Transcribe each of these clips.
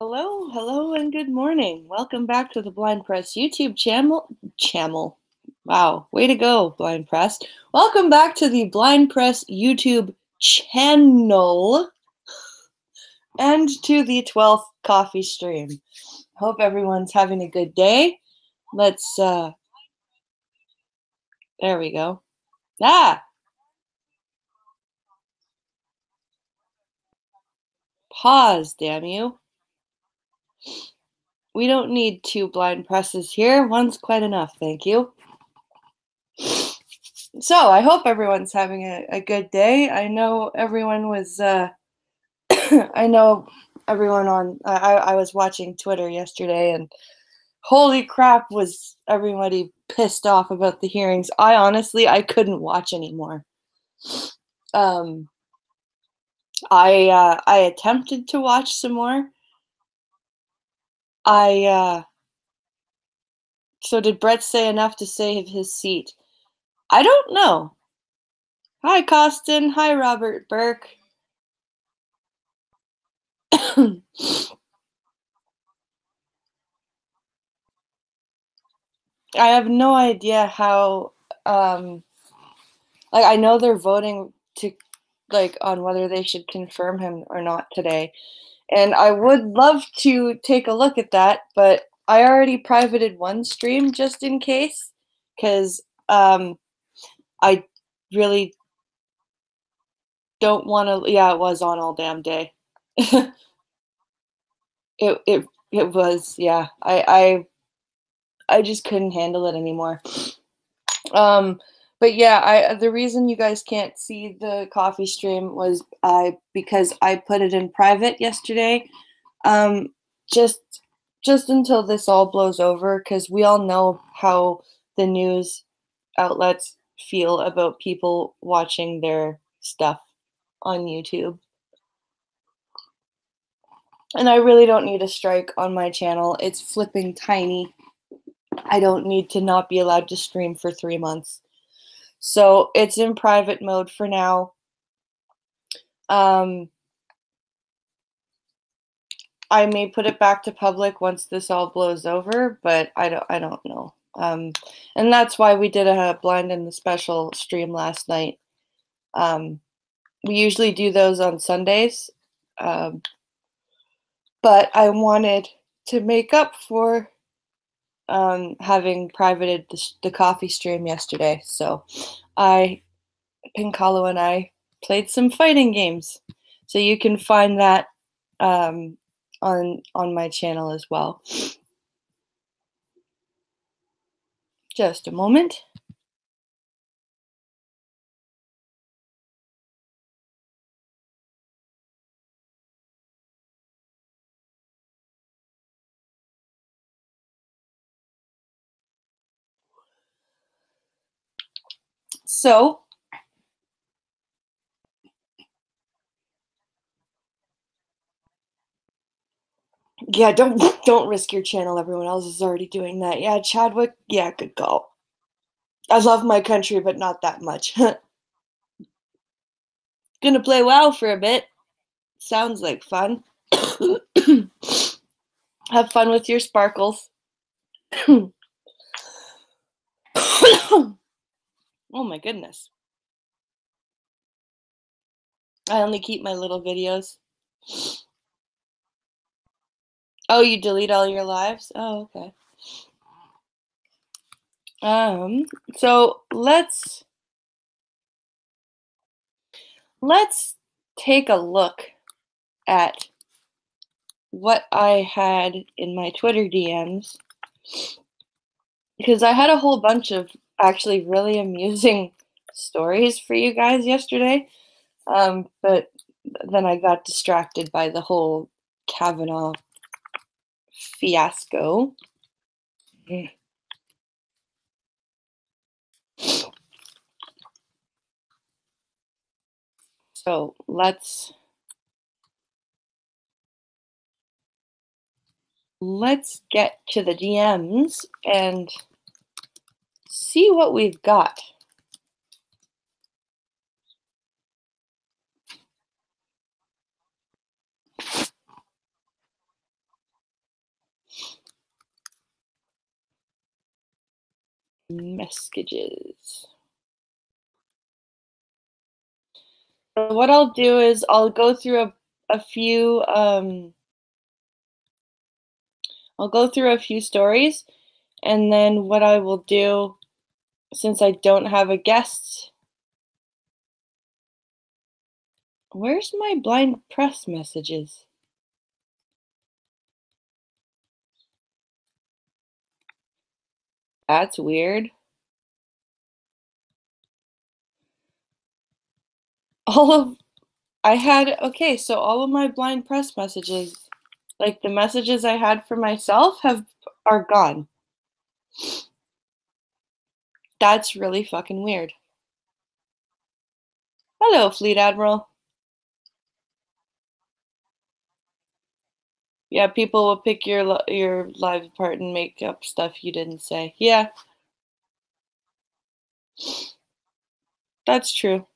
Hello, and good morning. Welcome back to the Blind Press YouTube channel. Wow, way to go, Blind Press. Welcome back to the Blind Press YouTube channel and to the 12th coffee stream. Hope everyone's having a good day. Let's, there we go. Pause, damn you. We don't need two blind presses here. One's quite enough, thank you. So I hope everyone's having a good day. I know everyone was, I know everyone I was watching Twitter yesterday, and holy crap was everybody pissed off about the hearings. I couldn't watch anymore. Um, I attempted to watch some more. So did Brett say enough to save his seat? I don't know. Hi, Costin. Hi, Robert Burke. I have no idea how, like, I know they're voting to, like, on whether they should confirm him or not today. And I would love to take a look at that, but I already privated one stream just in case, because I really don't want to. Yeah, it was on all damn day. It was, yeah. I just couldn't handle it anymore. But yeah, the reason you guys can't see the coffee stream was because I put it in private yesterday. Um, just until this all blows over, because we all know how the news outlets feel about people watching their stuff on YouTube. And I really don't need a strike on my channel. It's flipping tiny. I don't need to not be allowed to stream for 3 months. So it's in private mode for now. I may put it back to public once this all blows over, but I don't know. And that's why we did a blind and the special stream last night. We usually do those on Sundays, but I wanted to make up for having privated the coffee stream yesterday. So Pinkalo and I played some fighting games. So you can find that on my channel as well. Just a moment. So yeah, don't risk your channel. Everyone else is already doing that. Yeah, Chadwick. Yeah, good call. I love my country, but not that much. Gonna play WoW for a bit. Sounds like fun. Have fun with your sparkles. Oh my goodness. I only keep my little videos. Oh, you delete all your lives? Oh, okay. So let's take a look at what I had in my Twitter DMs, because I had a whole bunch of actually really amusing stories for you guys yesterday. But then I got distracted by the whole Kavanaugh fiasco. So let's get to the DMs and see what we've got. messages. What I'll do is I'll go through a few I'll go through a few stories, and then what I will do, since I don't have a guest, where's my blind press messages? That's weird. Okay, so all of my blind press messages, like the messages I had for myself are gone. That's really fucking weird. Hello, Fleet Admiral. Yeah, people will pick your live apart and make up stuff you didn't say. Yeah, that's true.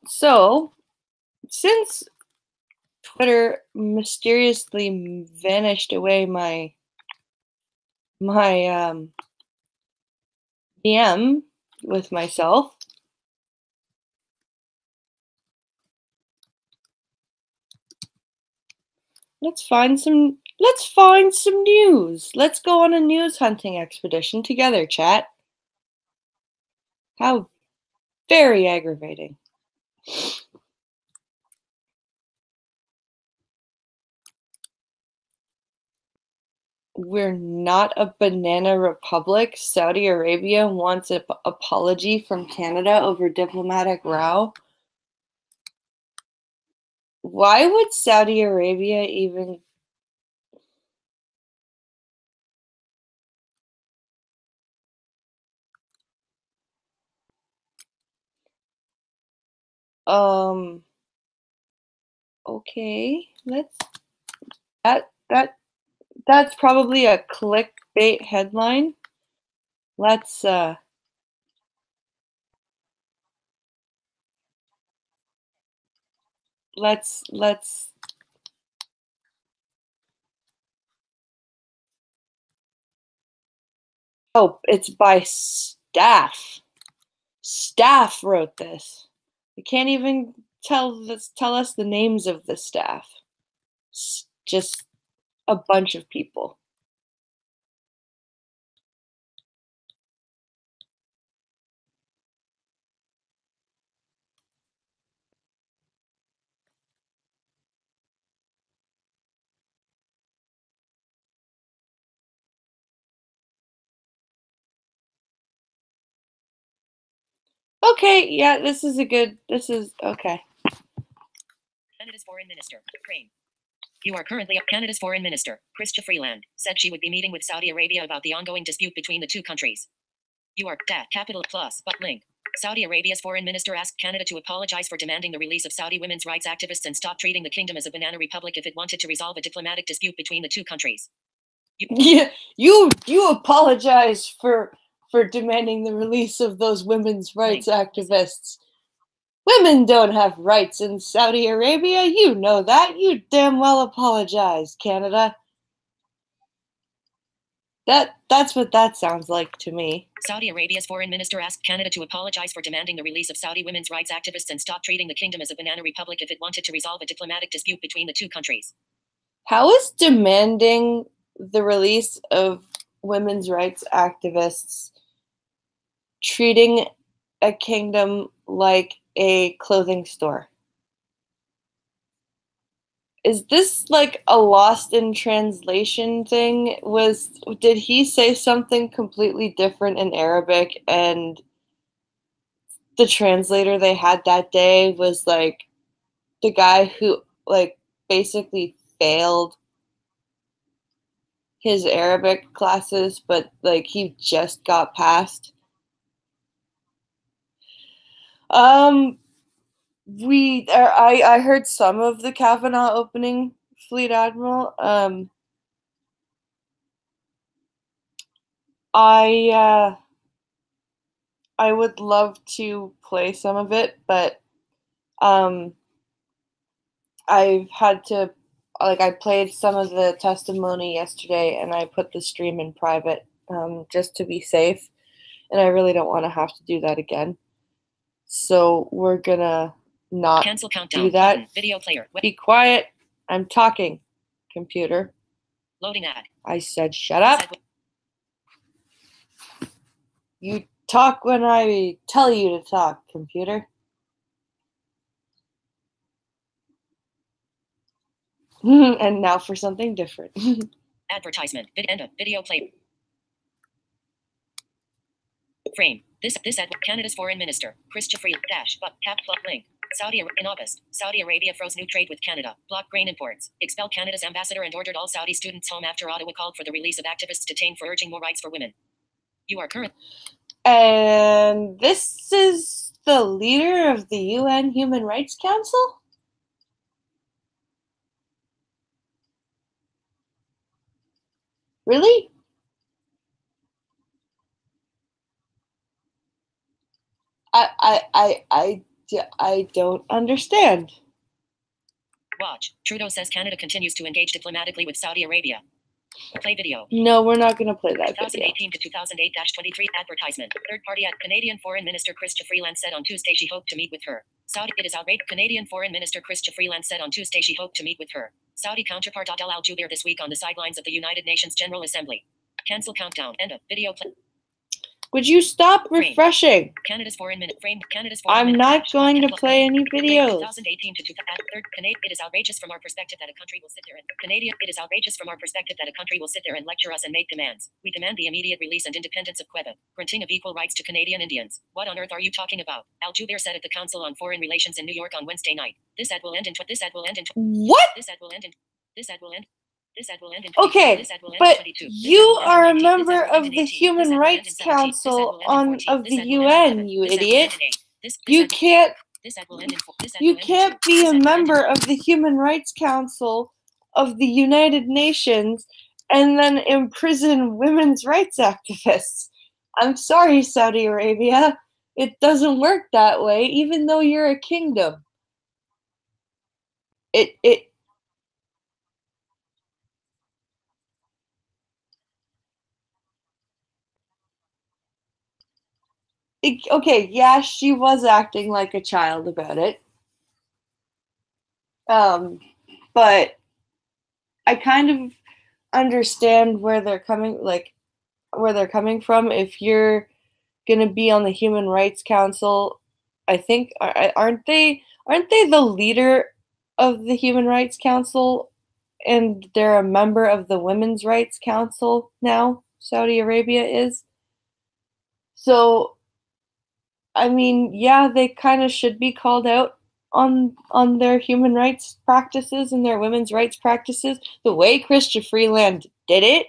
So, since Twitter mysteriously vanished away my DM with myself, let's find some news. Let's go on a news hunting expedition together, chat. How very aggravating. We're not a banana republic. Saudi Arabia wants an apology from Canada over diplomatic row. Why would Saudi Arabia even... Okay, that that that's probably a clickbait headline. Let's let's Oh, it's by staff. Staff wrote this. They can't even tell us the names of the staff. Just a bunch of people. Okay, yeah, this is okay. Canada's Foreign Minister, Ukraine. You are currently Canada's Foreign Minister, Chrystia Freeland, said she would be meeting with Saudi Arabia about the ongoing dispute between the two countries. You are capital plus but link. Saudi Arabia's foreign minister asked Canada to apologize for demanding the release of Saudi women's rights activists and stop treating the kingdom as a banana republic if it wanted to resolve a diplomatic dispute between the two countries. You apologize for demanding the release of those women's rights activists. Women don't have rights in Saudi Arabia. You know that. You damn well apologize, Canada. That's what that sounds like to me. Saudi Arabia's foreign minister asked Canada to apologize for demanding the release of Saudi women's rights activists and stop treating the kingdom as a banana republic if it wanted to resolve a diplomatic dispute between the two countries. How is demanding the release of women's rights activists treating a kingdom like a clothing store? Is this like a lost in translation thing? Did he say something completely different in Arabic, and the translator they had that day was like the guy who like basically failed his Arabic classes, but like he just got passed? I heard some of the Kavanaugh opening, Fleet Admiral. I would love to play some of it, but I've had to like I played some of the testimony yesterday and I put the stream in private just to be safe. And I really don't want to have to do that again. So we're gonna not Cancel countdown. do that. Button. Video player. Be quiet. I'm talking, computer. Loading ad. I said shut up. You talk when I tell you to talk, computer. And now for something different. Advertisement. End of video play. Frame. This ad. Canada's foreign minister, Chrystia Freeland, cap plot link. In August, Saudi Arabia froze new trade with Canada, blocked grain imports, expelled Canada's ambassador, and ordered all Saudi students home after Ottawa called for the release of activists detained for urging more rights for women. You are current. And this is the leader of the UN Human Rights Council? Really? I don't understand. Watch. Trudeau says Canada continues to engage diplomatically with Saudi Arabia. Play video. No, we're not going to play that 2018 to 2008-23 advertisement. Third party at Canadian Foreign Minister Chrystia Freeland said on Tuesday she hoped to meet with her. It is outrageous. Canadian Foreign Minister Chrystia Freeland said on Tuesday she hoped to meet with her Saudi counterpart Adel Al-Jubeir this week on the sidelines of the United Nations General Assembly. Cancel countdown. End of video play. Would you stop refreshing? Canada's foreign minute. Frame. Canada's foreign I'm not going to play any videos. 2018 to 2003. It is outrageous from our perspective that a country will sit there and It is outrageous from our perspective that a country will sit there and lecture us and make demands. We demand the immediate release and independence of Quebec, granting of equal rights to Canadian Indians. What on earth are you talking about? Al-Jubeir said at the Council on Foreign Relations in New York on Wednesday night. This ad will end in. What? This ad will end in. Okay, but you are a member of the Human Rights Council of the UN, you idiot. You can't be a member of the Human Rights Council of the United Nations and then imprison women's rights activists. I'm sorry, Saudi Arabia. It doesn't work that way, even though you're a kingdom. Okay, yeah, she was acting like a child about it. But I kind of understand where they're coming from. If you're gonna be on the Human Rights Council, I think aren't they the leader of the Human Rights Council, and they're a member of the Women's Rights Council now? Saudi Arabia is. So I mean, yeah, they kind of should be called out on their human rights practices and their women's rights practices. The way Chrystia Freeland did it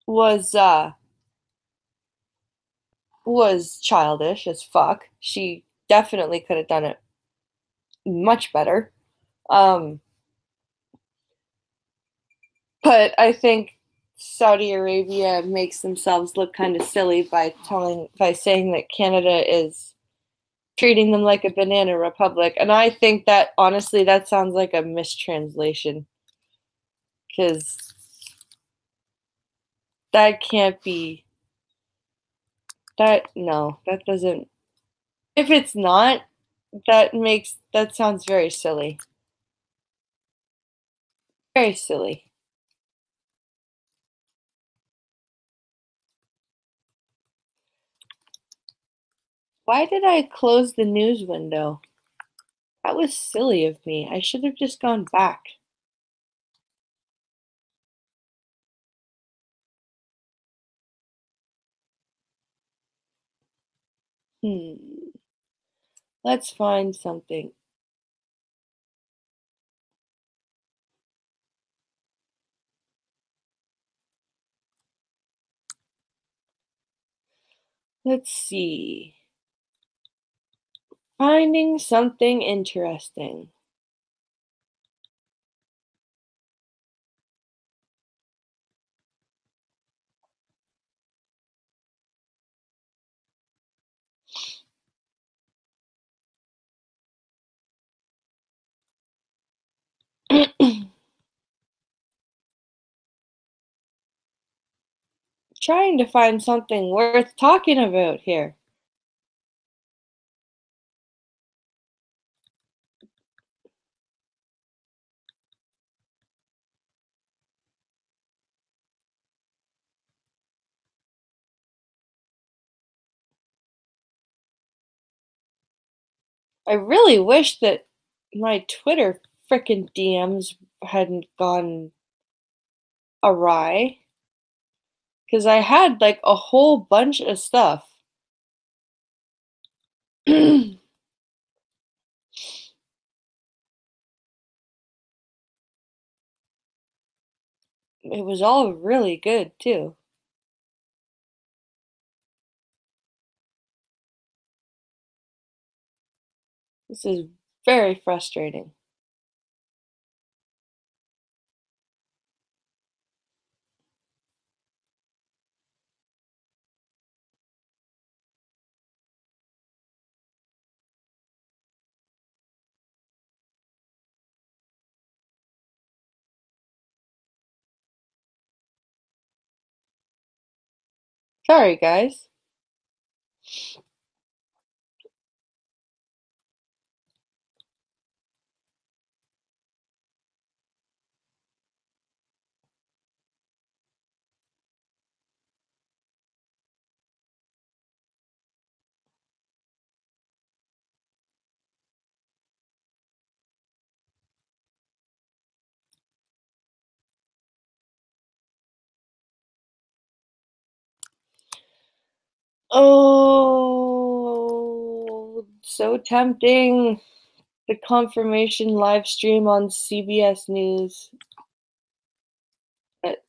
was childish as fuck. She definitely could have done it much better. But I think Saudi Arabia makes themselves look kind of silly by saying that Canada is treating them like a banana republic. And I think that, honestly, that sounds like a mistranslation. Because that can't be... No, that doesn't... If it's not, that sounds very silly. Very silly. Why did I close the news window? That was silly of me. I should have just gone back. Let's find something. Let's see. Finding something interesting. Trying to find something worth talking about here. I really wish that my Twitter frickin' DMs hadn't gone awry, because I had like a whole bunch of stuff. It was all really good too. This is very frustrating. Sorry, guys. Oh, so tempting. The confirmation live stream on CBS News. But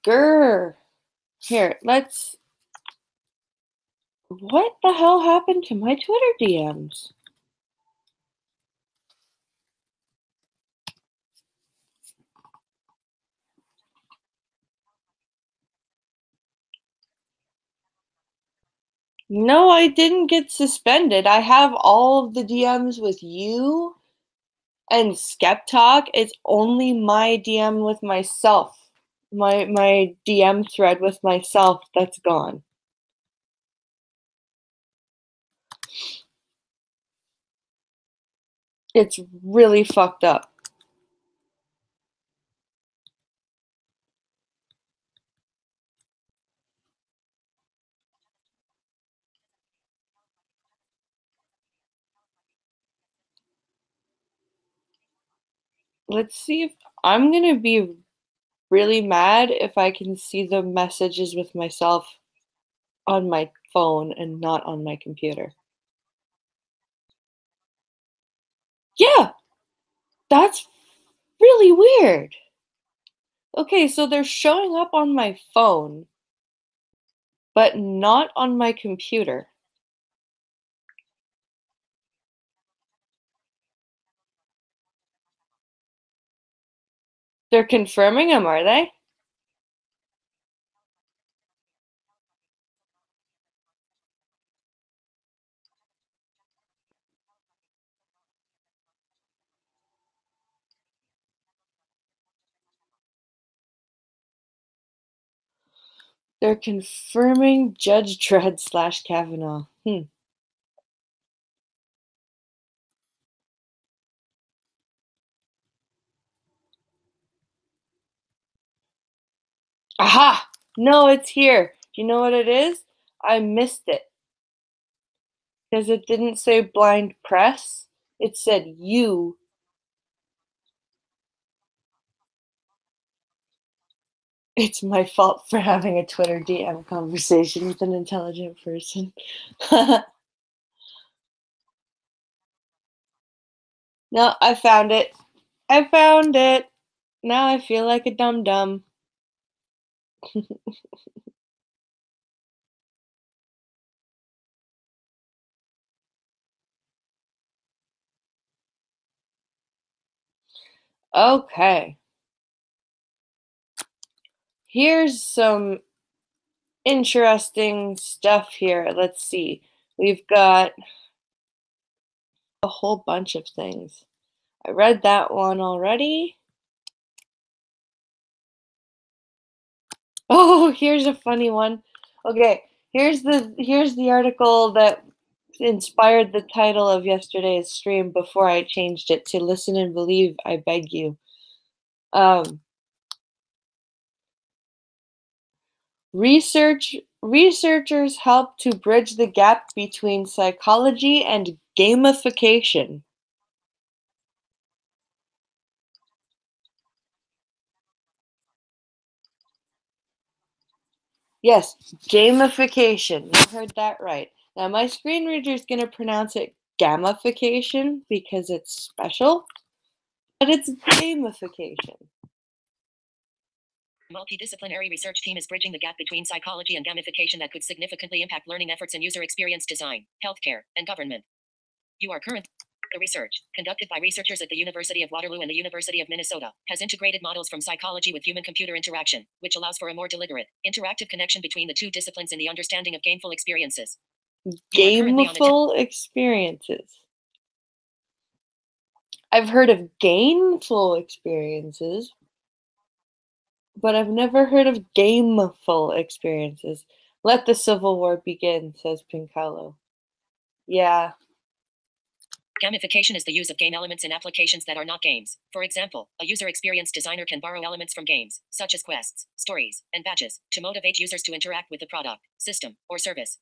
grr. Here, let's. What the hell happened to my Twitter DMs? No, I didn't get suspended. I have all of the DMs with you and Skeptalk. It's only my DM with myself. My DM thread with myself that's gone. It's really fucked up. Let's see if I'm gonna be really mad if I can see the messages with myself on my phone and not on my computer. Yeah, that's really weird. Okay, so they're showing up on my phone, but not on my computer. They're confirming them, are they? They're confirming Judge Dredd / Kavanaugh. Aha! No, it's here. Do you know what it is? I missed it. Because it didn't say blind press. It said you. It's my fault for having a Twitter DM conversation with an intelligent person. No, I found it. I found it. Now I feel like a dum dum. Okay. Here's some interesting stuff here. Let's see. We've got a whole bunch of things. I read that one already. Oh, here's a funny one. Okay, here's the article that inspired the title of yesterday's stream before I changed it to "Listen and Believe, I Beg You." Researchers help to bridge the gap between psychology and gamification. Yes, gamification. You heard that right. Now my screen reader is going to pronounce it gamification because it's special, but it's gamification. Multidisciplinary research team is bridging the gap between psychology and gamification that could significantly impact learning efforts in user experience design, healthcare, and government. The research, conducted by researchers at the University of Waterloo and the University of Minnesota, has integrated models from psychology with human-computer interaction, which allows for a more deliberate, interactive connection between the two disciplines in the understanding of gameful experiences. Gameful experiences. I've heard of gainful experiences, but I've never heard of gameful experiences. Let the Civil War begin, says Pincalo. Yeah. Gamification is the use of game elements in applications that are not games. For example, a user experience designer can borrow elements from games, such as quests, stories, and badges, to motivate users to interact with the product, system, or service.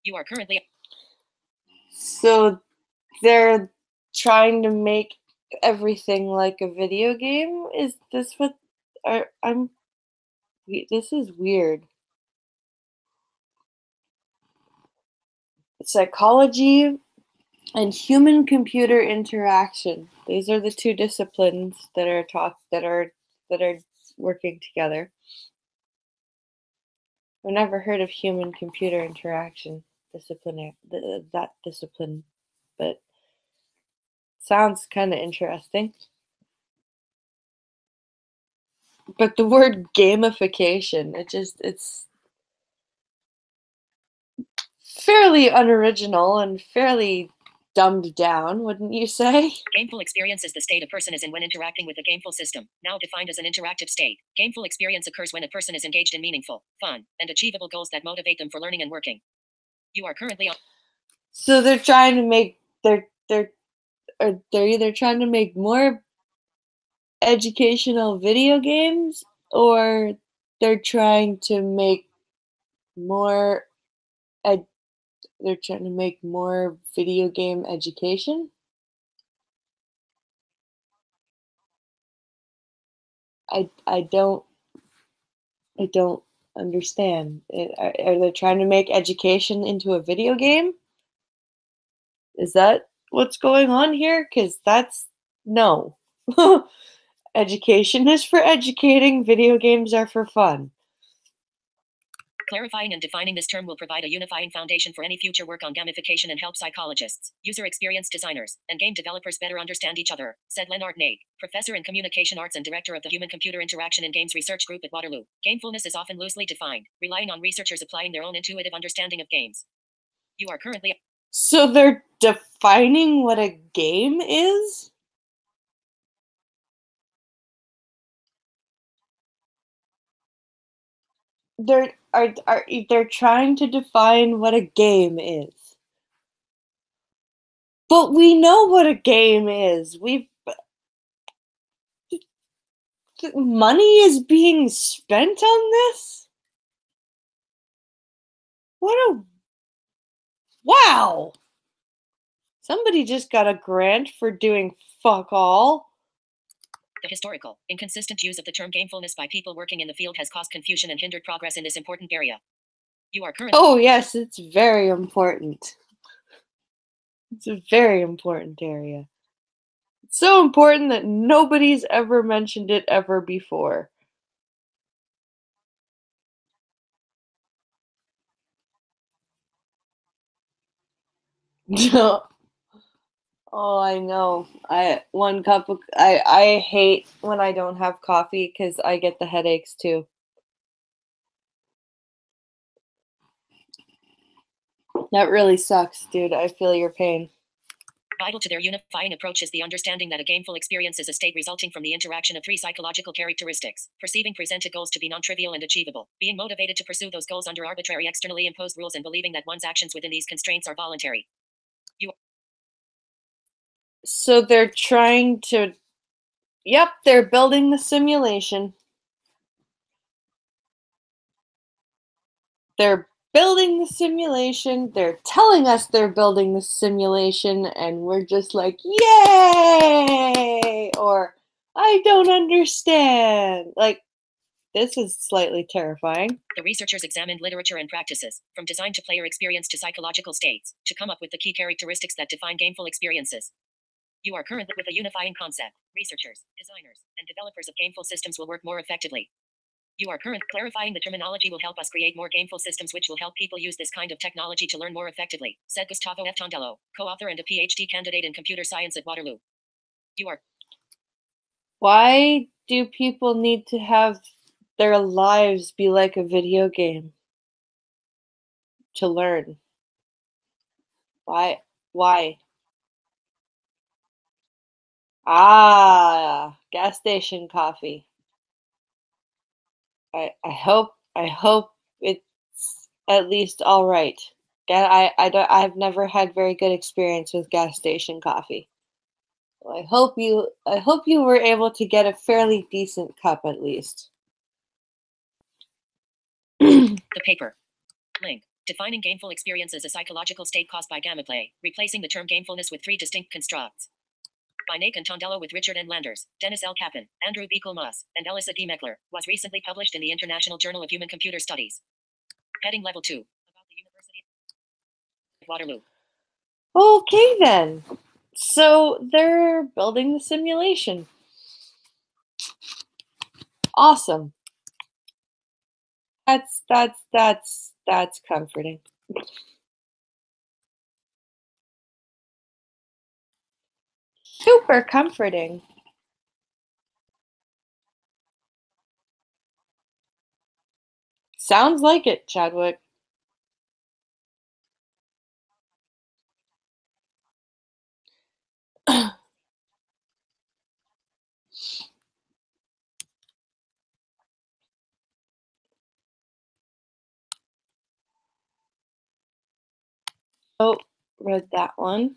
You are currently... So they're trying to make everything like a video game? Is this what this is weird. Psychology and human-computer interaction. These are the two disciplines that are working together. I've never heard of human-computer interaction that discipline, but sounds kind of interesting. But the word gamification, it's fairly unoriginal and fairly dumbed down, wouldn't you say? Gameful experience is the state a person is in when interacting with a gameful system, now defined as an interactive state. Gameful experience occurs when a person is engaged in meaningful, fun, and achievable goals that motivate them for learning and working. You are currently on... So they're trying to make they're either trying to make more educational video games, or they're trying to make more they're trying to make more video game education. I don't understand. Are they trying to make education into a video game? Is that what's going on here? Because that's no. Education is for educating, video games are for fun. Clarifying and defining this term will provide a unifying foundation for any future work on gamification and help psychologists, user experience designers, and game developers better understand each other, said Lennart Naig, professor in communication arts and director of the Human-Computer Interaction in Games Research Group at Waterloo. Gamefulness is often loosely defined, relying on researchers applying their own intuitive understanding of games. You are currently... So they're defining what a game is? They're trying to define what a game is. But we know what a game is. Money is being spent on this? Wow! Somebody just got a grant for doing fuck all. The historical, inconsistent use of the term gamefulness by people working in the field has caused confusion and hindered progress in this important area. You are currently... Oh yes, it's very important. It's a very important area. It's so important that nobody's ever mentioned it ever before. Oh, I know. I hate when I don't have coffee because I get the headaches too. That really sucks, dude. I feel your pain. Vital to their unifying approach is the understanding that a gameful experience is a state resulting from the interaction of three psychological characteristics: perceiving presented goals to be non-trivial and achievable, being motivated to pursue those goals under arbitrary externally imposed rules, and believing that one's actions within these constraints are voluntary. So they're trying to... Yep, they're building the simulation. They're building the simulation. They're telling us they're building the simulation, and we're just like, yay! Or, I don't understand. Like, this is slightly terrifying. The researchers examined literature and practices, from design to player experience to psychological states, to come up with the key characteristics that define gameful experiences. You are currently with a unifying concept. Researchers, designers, and developers of gameful systems will work more effectively. You are current. Clarifying the terminology will help us create more gameful systems, which will help people use this kind of technology to learn more effectively, said Gustavo F. Tondello, co-author and a PhD candidate in computer science at Waterloo. You are... Why do people need to have their lives be like a video game to learn? Why? Why? Ah, gas station coffee. I hope it's at least all right. I've never had very good experience with gas station coffee. Well, I hope you were able to get a fairly decent cup at least. The paper. Link. Defining gameful experience as a psychological state caused by gameplay, replacing the term gamefulness with three distinct constructs. By Nathan Tondello with Richard N. Landers, Dennis L. Kaplan, Andrew B. Kulmas, and Elissa D. Meckler, was recently published in the International Journal of Human Computer Studies. Heading Level 2. About the University of Waterloo. Okay then. So they're building the simulation. Awesome. That's comforting. Super comforting. Sounds like it, Chadwick. Oh, read that one.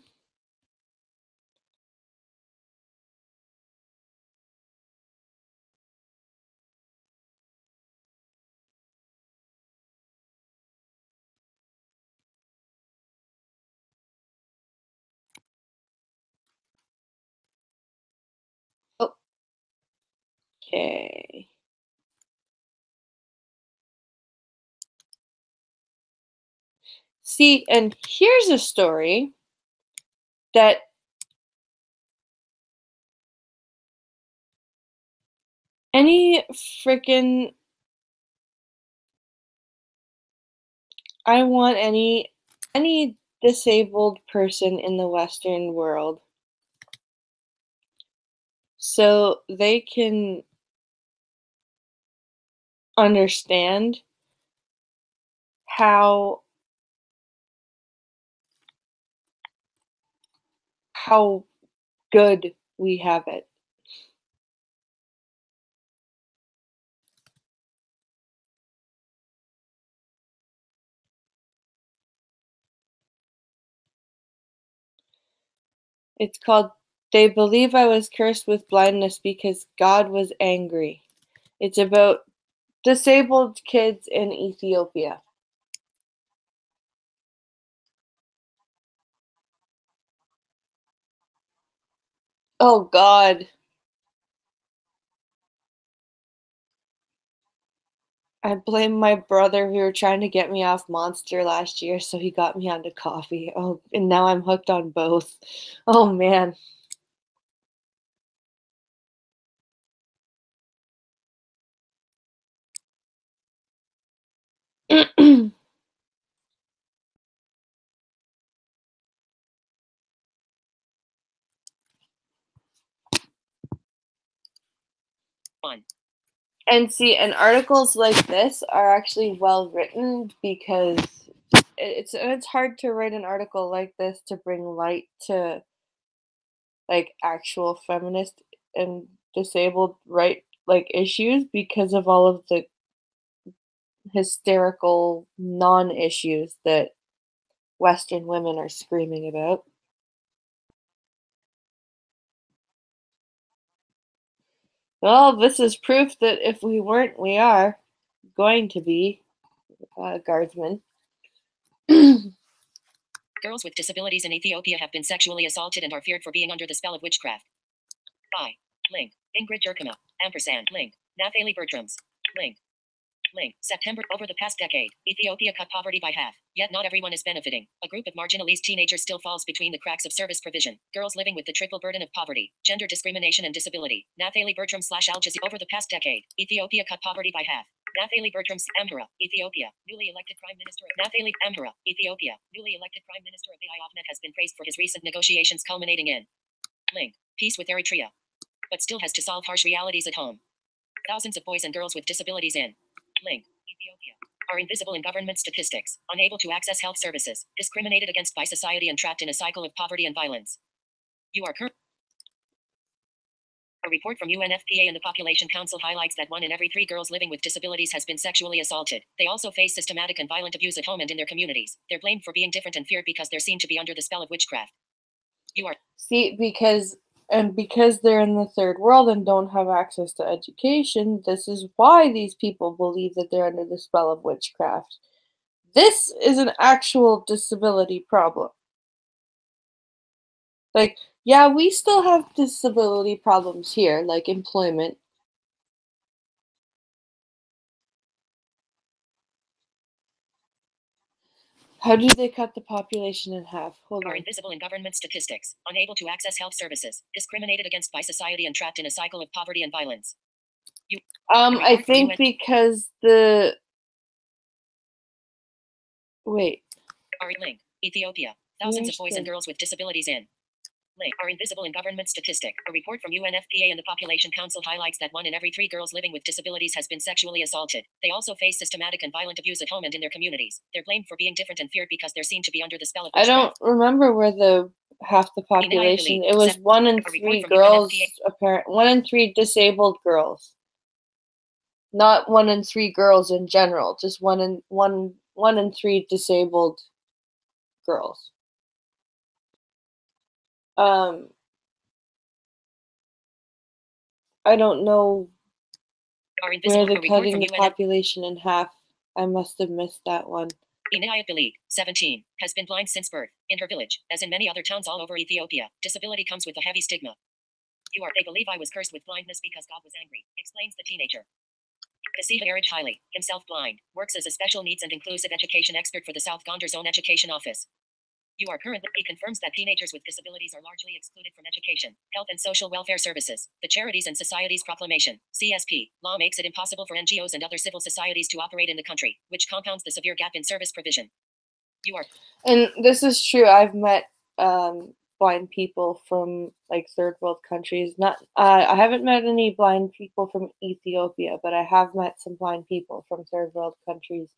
Oh, okay. See, and here's a story that any freaking... I want any disabled person in the Western world so they can understand how good we have it. It's called They Believe I Was Cursed with Blindness Because God Was Angry. It's about disabled kids in Ethiopia. Oh God. I blame my brother who were trying to get me off Monster last year, so he got me onto coffee. Oh, and now I'm hooked on both. Oh man. One. And see, and articles like this are actually well written because it's hard to write an article like this to bring light to like actual feminist and disabled right like issues because of all of the hysterical non-issues that Western women are screaming about. Well, this is proof that if we weren't, we are going to be, Guardsmen. Girls with disabilities in Ethiopia have been sexually assaulted and are feared for being under the spell of witchcraft. By link Ingrid Jerkema, ampersand link Nathalie Bertrams link September. Over the past decade, Ethiopia cut poverty by half, yet not everyone is benefiting. A group of marginalized teenagers still falls between the cracks of service provision. Girls living with the triple burden of poverty, gender discrimination, and disability. Nathalie Bertram / Al Jazeera. Over the past decade, Ethiopia cut poverty by half. Nathalie Bertram, Amhara, Ethiopia, newly elected Prime Minister. Nathalie Amhara, Ethiopia, newly elected Prime Minister of the Ahmed has been praised for his recent negotiations culminating in link peace with Eritrea, but still has to solve harsh realities at home. Thousands of boys and girls with disabilities in link Ethiopia are invisible in government statistics, unable to access health services, discriminated against by society, and trapped in a cycle of poverty and violence. You are current. A report from UNFPA and the Population Council highlights that 1 in every 3 girls living with disabilities has been sexually assaulted. They also face systematic and violent abuse at home and in their communities. They're blamed for being different and feared because they're seen to be under the spell of witchcraft. You are because they're in the third world and don't have access to education, this is why these people believe that they're under the spell of witchcraft. This is an actual disability problem. Like, yeah, we still have disability problems here, like employment. How do they cut the population in half? Hold are on. invisible in government statistics, unable to access health services, discriminated against by society, and trapped in a cycle of poverty and violence. I think because wait. Link Ethiopia. Thousands of boys and girls with disabilities in link are invisible in government statistic. A report from UNFPA and the Population Council highlights that 1 in every 3 girls living with disabilities has been sexually assaulted. They also face systematic and violent abuse at home and in their communities. They're blamed for being different and feared because they're seen to be under the spell of witchcraft. I don't remember where the half the population. It was 1 in 3 girls. Apparent 1 in 3 disabled girls. Not 1 in 3 girls in general. Just 1 in 3 disabled girls. I don't know where they're cutting the population in half. I must have missed that one. Inayat Bilig, 17, has been blind since birth. In her village, as in many other towns all over Ethiopia, disability comes with a heavy stigma. They believe I was cursed with blindness because God was angry, explains the teenager. Kasiva Arij Haile, himself blind, works as a special needs and inclusive education expert for the South Gondar Zone Education Office. He confirms that teenagers with disabilities are largely excluded from education, health and social welfare services. The Charities and Societies Proclamation, CSP, law makes it impossible for NGOs and other civil societies to operate in the country, which compounds the severe gap in service provision. And this is true. I've met blind people from like third world countries. I haven't met any blind people from Ethiopia, but I have met some blind people from third world countries.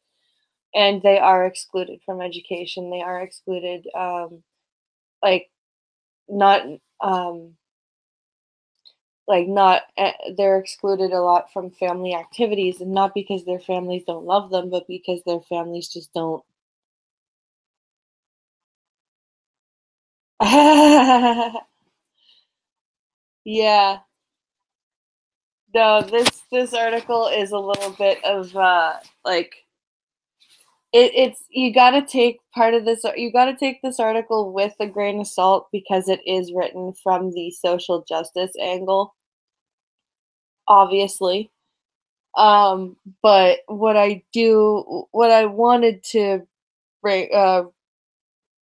And they are excluded from education. They are excluded, they're excluded a lot from family activities, and not because their families don't love them, but because their families just don't. Yeah. No, this article is a little bit of it's you got to take this article with a grain of salt because it is written from the social justice angle, obviously. But what I wanted to bring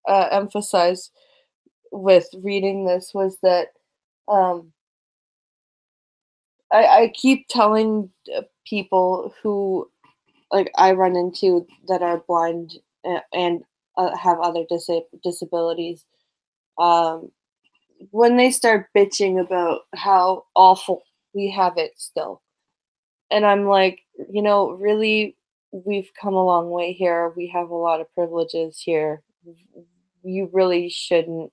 emphasize with reading this was that I keep telling people who like I run into that are blind and have other disabilities, when they start bitching about how awful we have it still. And I'm like, really, we've come a long way here. We have a lot of privileges here. You really shouldn't.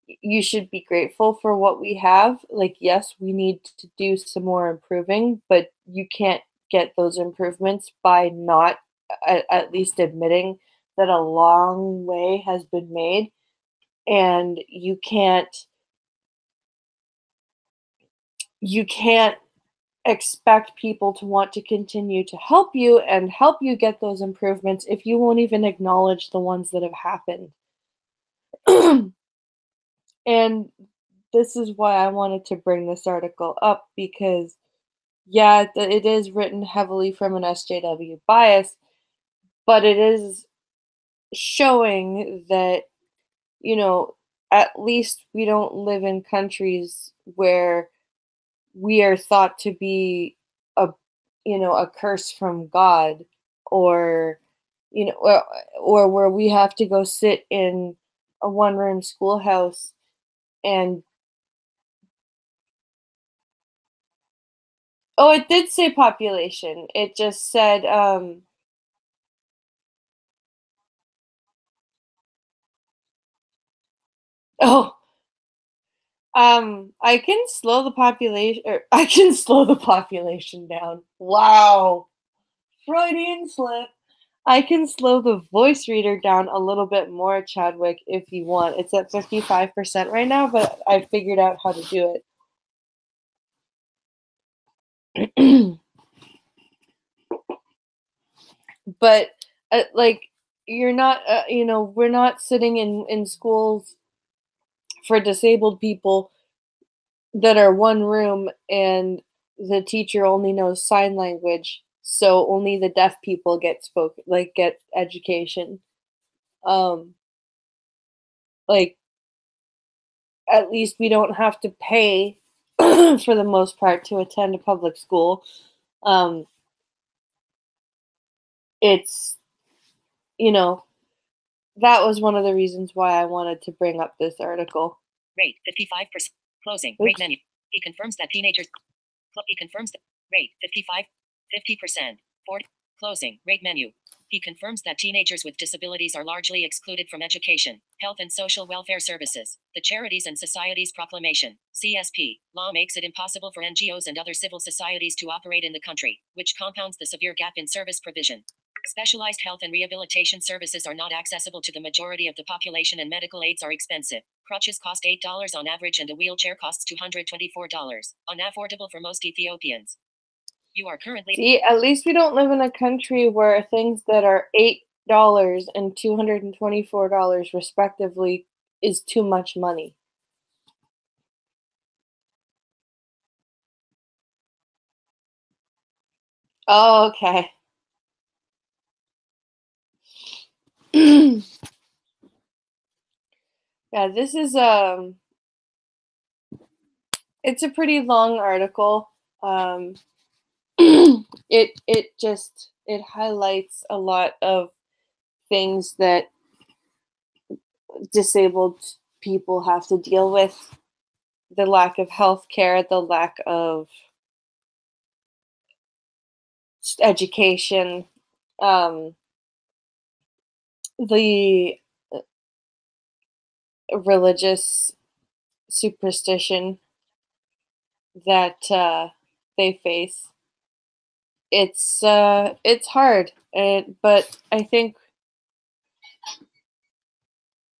You should be grateful for what we have. Like, yes, we need to do some more improving, but you can't get those improvements by not at least admitting that a long way has been made, and you can't expect people to want to continue to help you and help you get those improvements if you won't even acknowledge the ones that have happened. And this is why I wanted to bring this article up because, yeah, it is written heavily from an SJW bias, but it is showing that, you know, at least we don't live in countries where we are thought to be a a curse from God, or you know or where we have to go sit in a one room schoolhouse and oh, it did say population. It just said oh, I can slow the population, or I can slow the population down. Wow. Freudian slip. I can slow the voice reader down a little bit more, Chadwick, if you want. It's at 55% right now, but I figured out how to do it. But like, you're not we're not sitting in schools for disabled people that are one room and the teacher only knows sign language, so only the deaf people get education. Um like, at least we don't have to pay for the most part to attend a public school. Um, it's you know that was one of the reasons why I wanted to bring up this article. Rate 55%. Closing. Rate Oops. menu. He confirms that teenagers. He confirms that rate 55, 50%. 40. Closing. Rate menu. He confirms that teenagers with disabilities are largely excluded from education, health and social welfare services. The Charities and Societies Proclamation, CSP, law makes it impossible for NGOs and other civil societies to operate in the country, which compounds the severe gap in service provision. Specialized health and rehabilitation services are not accessible to the majority of the population, and medical aids are expensive. Crutches cost $8 on average, and a wheelchair costs $224. Unaffordable for most Ethiopians. You are currently. See, at least we don't live in a country where things that are $8 and $224 respectively is too much money. Oh, okay. Yeah, this is it's a pretty long article. Um it highlights a lot of things that disabled people have to deal with: the lack of health care, the lack of education, um, the religious superstition that they face. It's hard, but I think,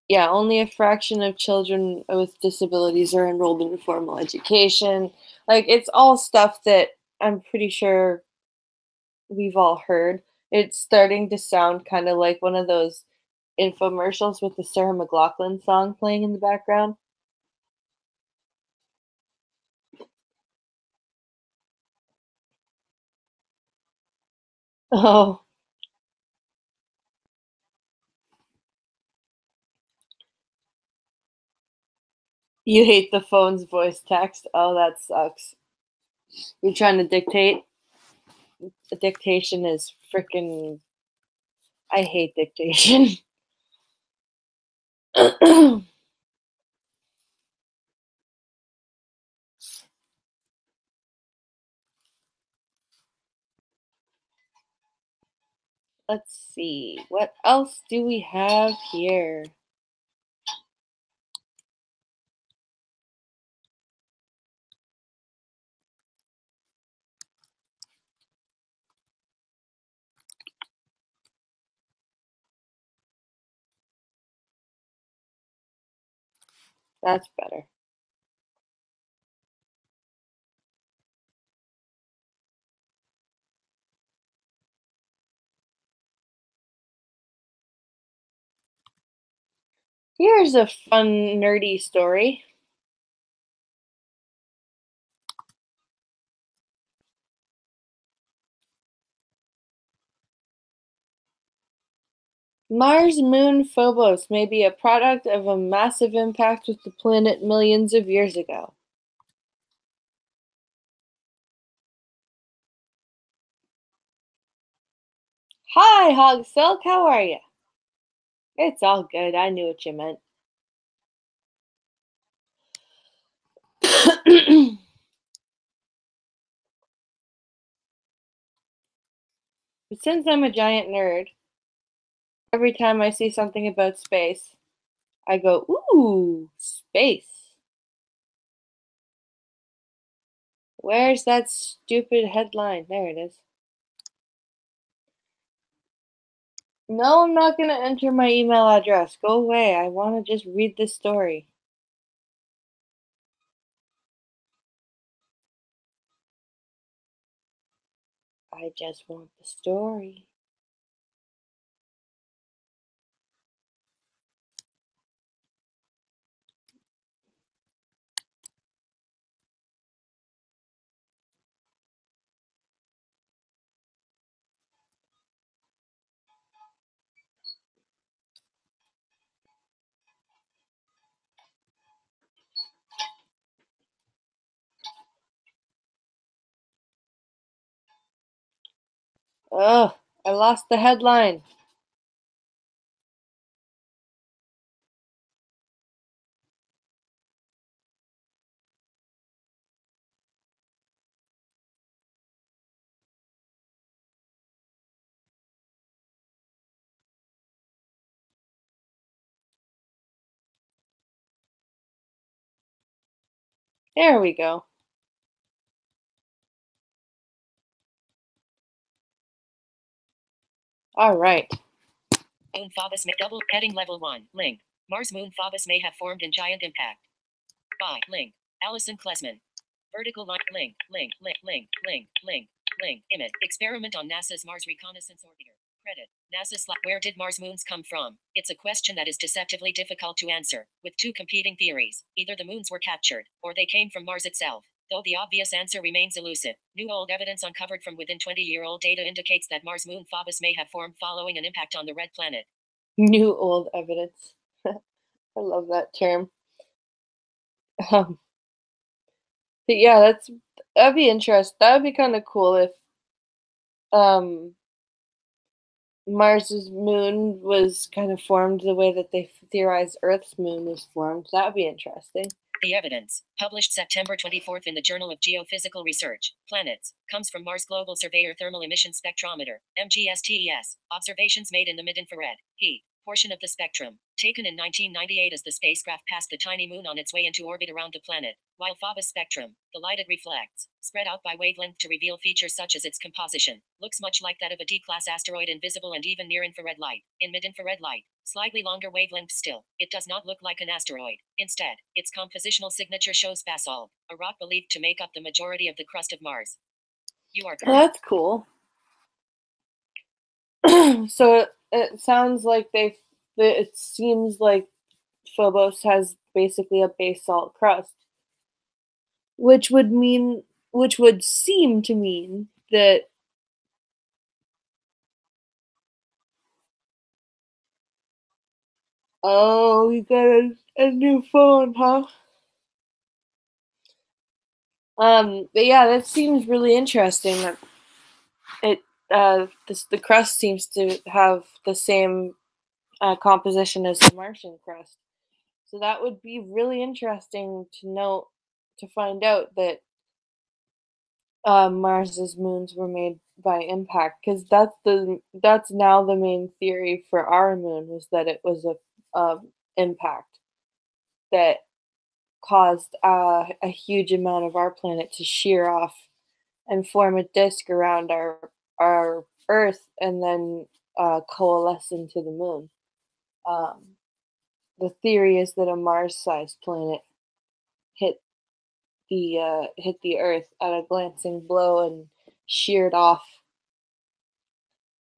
yeah, only a fraction of children with disabilities are enrolled in formal education. Like, it's all stuff that I'm pretty sure we've all heard. It's starting to sound kind of like one of those infomercials with the Sarah McLachlan song playing in the background. Oh, you hate the phone's voice text? Oh, that sucks. You're trying to dictate? The dictation is freaking. I hate dictation. Let's see. What else do we have here? That's better. Here's a fun, nerdy story. Mars' moon Phobos may be a product of a massive impact with the planet millions of years ago. Hi, Hog Silk, how are you? It's all good, I knew what you meant. But since I'm a giant nerd, every time I see something about space, I go, ooh, space. Where's that stupid headline? There it is. No, I'm not going to enter my email address. Go away. I want to just read the story. I just want the story. Ugh, I lost the headline. There we go. All right. Moon Phobos may double heading level 1. Link. Mars Moon Phobos may have formed in giant impact. By link. Allison Klesman. Vertical line. Link. Image. Experiment on NASA's Mars Reconnaissance Orbiter. Credit. NASA Where did Mars moons come from? It's a question that is deceptively difficult to answer, with two competing theories. Either the moons were captured, or they came from Mars itself. Though the obvious answer remains elusive, new old evidence uncovered from within 20-year-old data indicates that Mars moon Phobos may have formed following an impact on the red planet. New old evidence. I love that term. Um, but yeah, that'd be interesting. That would be kind of cool if um Mars's moon was kind of formed the way that they theorized Earth's moon was formed. That would be interesting. The evidence, published September 24th in the Journal of Geophysical Research, Planets, comes from Mars Global Surveyor Thermal Emission Spectrometer, MGSTES, observations made in the mid-infrared, heat, portion of the spectrum, taken in 1998 as the spacecraft passed the tiny moon on its way into orbit around the planet, while Phobos spectrum, the light it reflects, spread out by wavelength to reveal features such as its composition, looks much like that of a D-class asteroid in visible and even near-infrared light. In mid-infrared light, slightly longer wavelength still, it does not look like an asteroid. Instead, its compositional signature shows basalt, a rock believed to make up the majority of the crust of Mars. You are Oh, that's cool. So it sounds like it seems like Phobos has basically a basalt crust, which would seem to mean that, oh, you got a new phone, huh? But yeah, that seems really interesting. That it the crust seems to have the same composition as the Martian crust. So that would be really interesting to know, to find out that Mars's moons were made by impact, because that's now the main theory for our moon, is that it was a impact that caused a huge amount of our planet to shear off and form a disk around our Earth, and then coalesce into the moon. Um, the theory is that a Mars-sized planet hit hit the Earth at a glancing blow and sheared off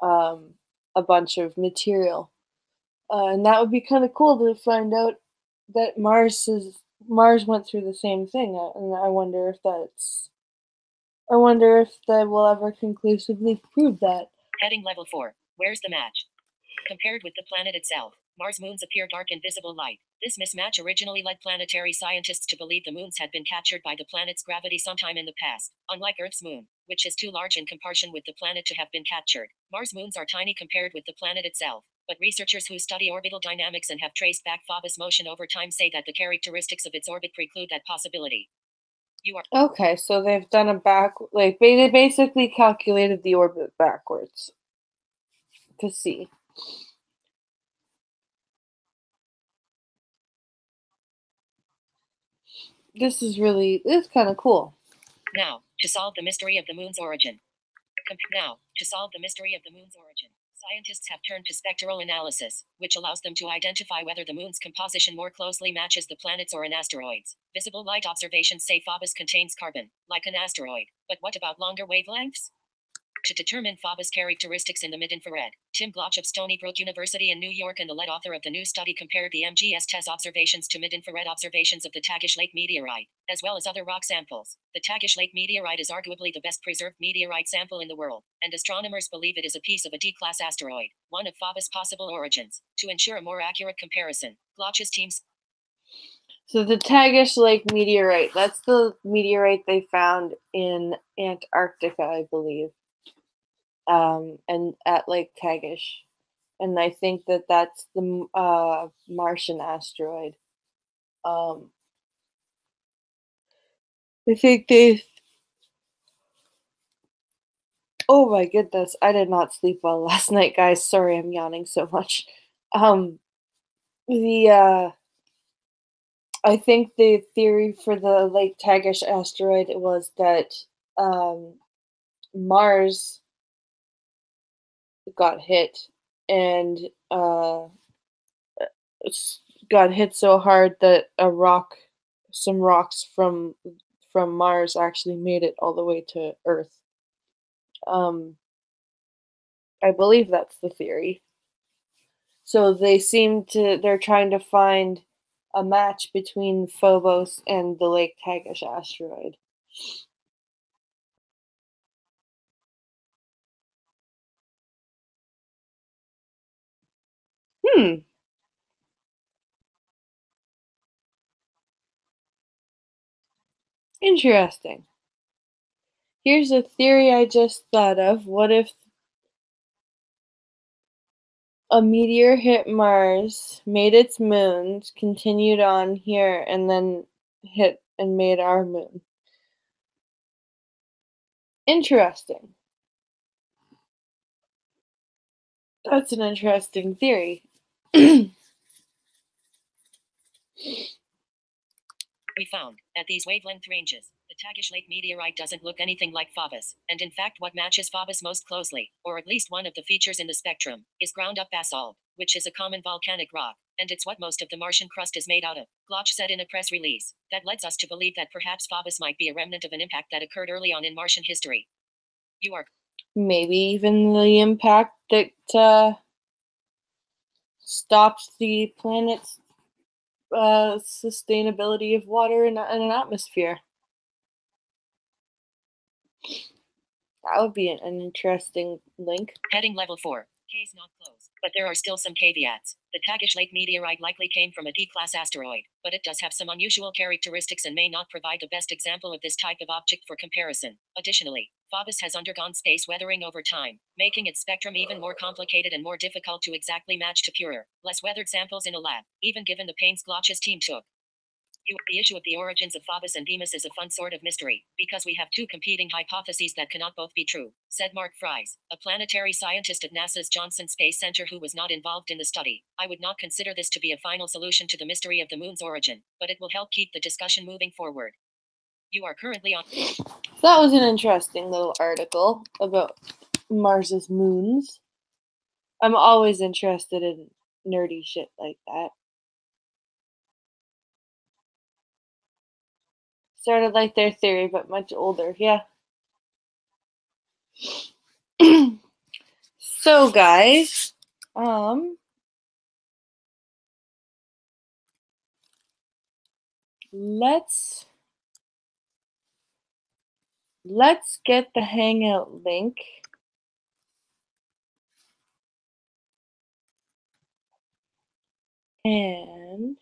um, a bunch of material, and that would be kind of cool to find out that Mars went through the same thing, and I wonder if that will ever conclusively prove that. Heading level 4. Where's the match? Compared with the planet itself, Mars moons appear dark in visible light. This mismatch originally led planetary scientists to believe the moons had been captured by the planet's gravity sometime in the past. Unlike Earth's moon, which is too large in comparison with the planet to have been captured, Mars moons are tiny compared with the planet itself. But researchers who study orbital dynamics and have traced back Phobos' motion over time say that the characteristics of its orbit preclude that possibility. You are Okay, so they've done they basically calculated the orbit backwards to see. It's kind of cool. Now, to solve the mystery of the moon's origin. Now, to solve the mystery of the moon's origin, scientists have turned to spectral analysis, which allows them to identify whether the moon's composition more closely matches the planet's or an asteroid's. Visible light observations say Phobos contains carbon, like an asteroid. But what about longer wavelengths? To determine Phobos characteristics in the mid-infrared, Tim Bloch of Stony Brook University in New York and the lead author of the new study compared the MGS-TESS observations to mid-infrared observations of the Tagish Lake meteorite, as well as other rock samples. The Tagish Lake meteorite is arguably the best preserved meteorite sample in the world, and astronomers believe it is a piece of a D-class asteroid, one of Phobos' possible origins. To ensure a more accurate comparison, Bloch's team. So the Tagish Lake meteorite, that's the meteorite they found in Antarctica, I believe, and at Lake Tagish. And I think that that's the Martian asteroid. Um, I think they. Oh my goodness, I did not sleep well last night, guys. Sorry, I'm yawning so much. Um, the I think the theory for the Lake Tagish asteroid was that Mars got hit, and got hit so hard that some rocks from Mars actually made it all the way to Earth. Um, I believe that's the theory. So they're trying to find a match between Phobos and the Lake Tagish asteroid. Hmm, interesting. Here's a theory I just thought of. What if a meteor hit Mars, made its moons, continued on here, and then hit and made our moon? Interesting. That's an interesting theory. We found, at these wavelength ranges, the Tagish Lake meteorite doesn't look anything like Phobos, and in fact what matches Phobos most closely, or at least one of the features in the spectrum, is ground-up basalt, which is a common volcanic rock, and it's what most of the Martian crust is made out of. Bloch said in a press release, that leads us to believe that perhaps Phobos might be a remnant of an impact that occurred early on in Martian history. You are Maybe even the impact that stopped the planet's sustainability of water in an atmosphere. That would be an interesting link. heading level 4. Case not closed. But there are still some caveats. The Tagish Lake meteorite likely came from a D-class asteroid, but it does have some unusual characteristics and may not provide the best example of this type of object for comparison. Additionally, Phobos has undergone space weathering over time, making its spectrum even more complicated and more difficult to exactly match to purer, less weathered samples in a lab, even given the pains Bloch's team took. The issue of the origins of Phobos and Deimos is a fun sort of mystery, because we have two competing hypotheses that cannot both be true, said Mark Fries, a planetary scientist at NASA's Johnson Space Center who was not involved in the study. I would not consider this to be a final solution to the mystery of the moon's origin, but it will help keep the discussion moving forward. You are currently on. That was an interesting little article about Mars's moons. I'm always interested in nerdy shit like that. Sort of like their theory, but much older, yeah. So, guys, let's get the Hangout link. And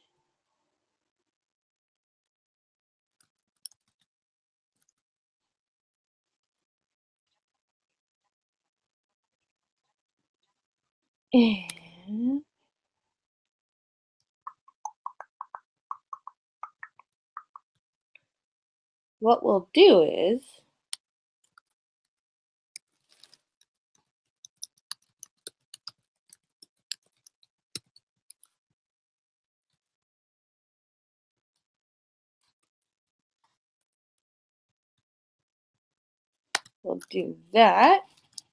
what we'll do is we'll do that,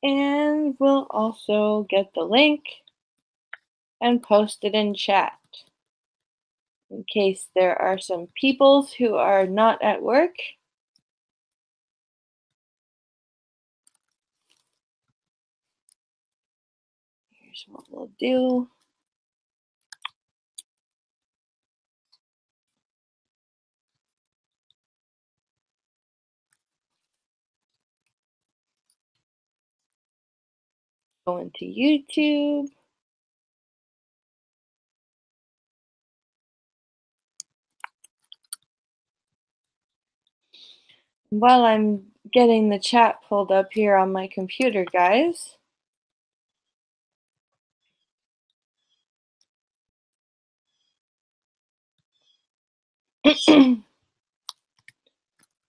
and we'll also get the link and post it in chat in case there are some peoples who are not at work. Here's what we'll do. Go into YouTube. While I'm getting the chat pulled up here on my computer, guys,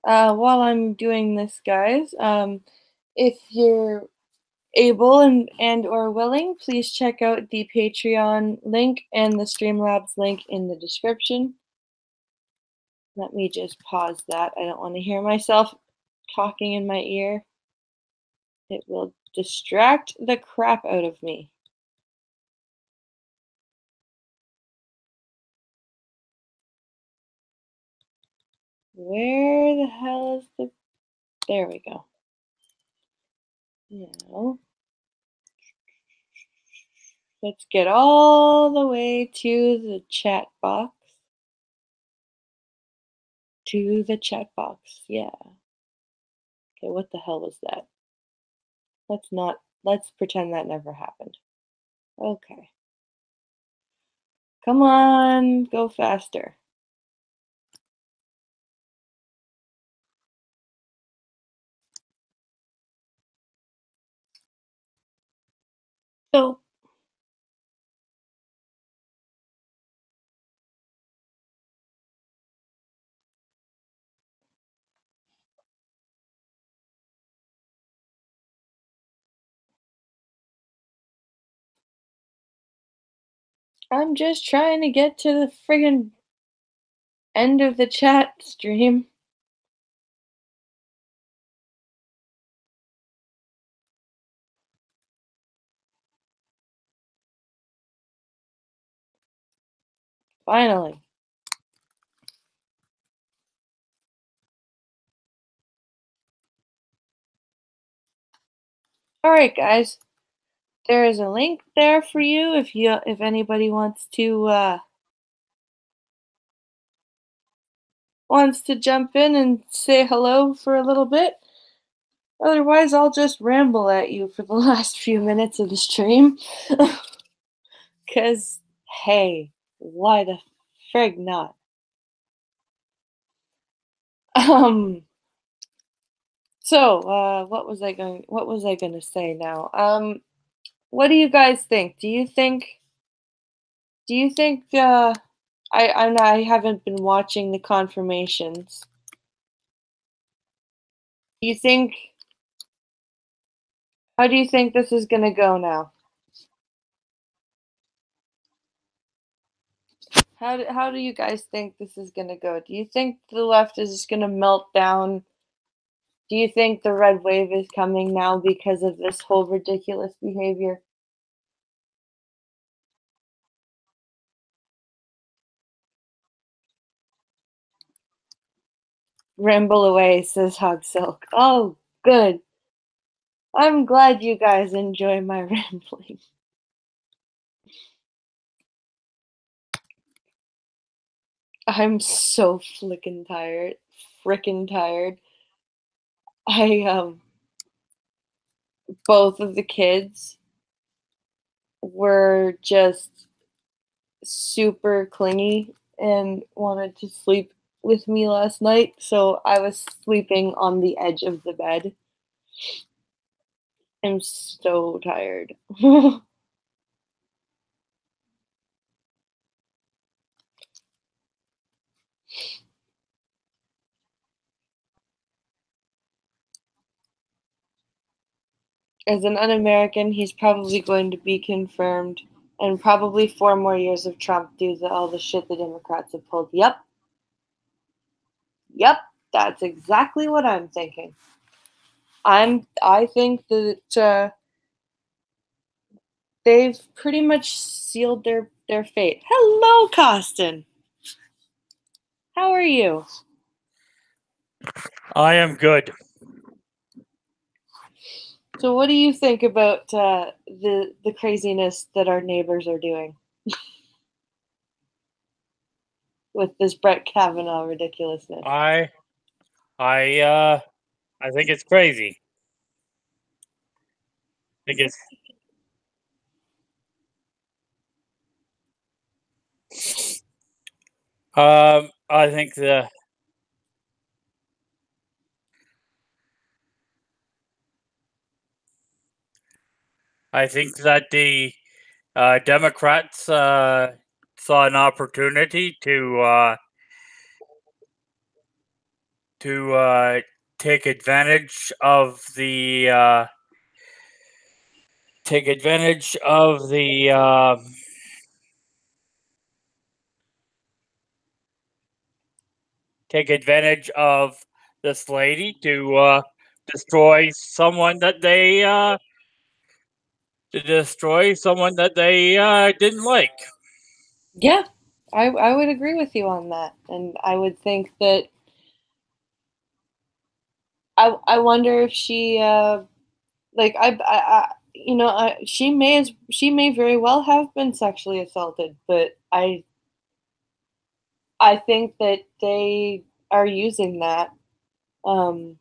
while I'm doing this, guys, if you're able and or willing, please check out the Patreon link and the Streamlabs link in the description. Let me just pause that. I don't want to hear myself talking in my ear. It will distract the crap out of me. Where the hell is the... There we go. Now, let's get all the way to the chat box. To the chat box, yeah. Okay, what the hell was that? Let's pretend that never happened. Okay. Come on, go faster. So, I'm just trying to get to the friggin' end of the chat stream. Finally. All right, guys. There is a link there for you if anybody wants to jump in and say hello for a little bit. Otherwise, I'll just ramble at you for the last few minutes of the stream. 'Cause hey, why the frig not? So, what was I going to say now? What do you guys think? Do you think I haven't been watching the confirmations. Do you think? How do you think this is gonna go now? How do you guys think this is gonna go? Do you think the left is just gonna melt down? Do you think the red wave is coming now because of this whole ridiculous behavior? Ramble away, says Hog Silk. Oh, good. I'm glad you guys enjoy my rambling. I'm so flickin' tired. Frickin' tired. I both of the kids were just super clingy and wanted to sleep with me last night, so I was sleeping on the edge of the bed. I'm so tired. As an un-American, he's probably going to be confirmed, and probably 4 more years of Trump due to all the shit the Democrats have pulled. Yep. Yep. That's exactly what I'm thinking. I think that they've pretty much sealed their fate. Hello, Costin. How are you? I am good. So, what do you think about the craziness that our neighbors are doing with this Brett Kavanaugh ridiculousness? I think it's crazy. I think it's I think that the Democrats saw an opportunity to take advantage of the take advantage of the take advantage of this lady to destroy someone that they didn't like. Yeah, I would agree with you on that, and I would think that I wonder if she like she may very well have been sexually assaulted, but I think that they are using that um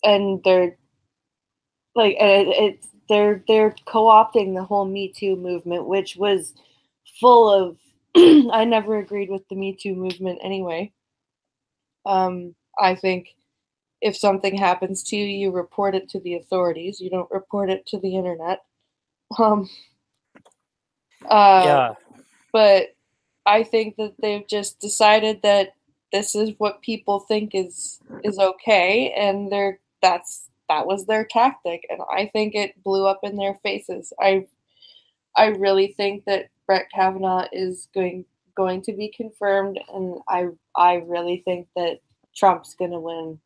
and they're like they're co-opting the whole Me Too movement, which was full of I never agreed with the Me Too movement anyway. I think if something happens to you, you report it to the authorities. You don't report it to the internet. Um, uh, Yeah, but I think that they've just decided that this is what people think is okay, and that was their tactic, and I think it blew up in their faces. I really think that Brett Kavanaugh is going to be confirmed, and I really think that Trump's going to win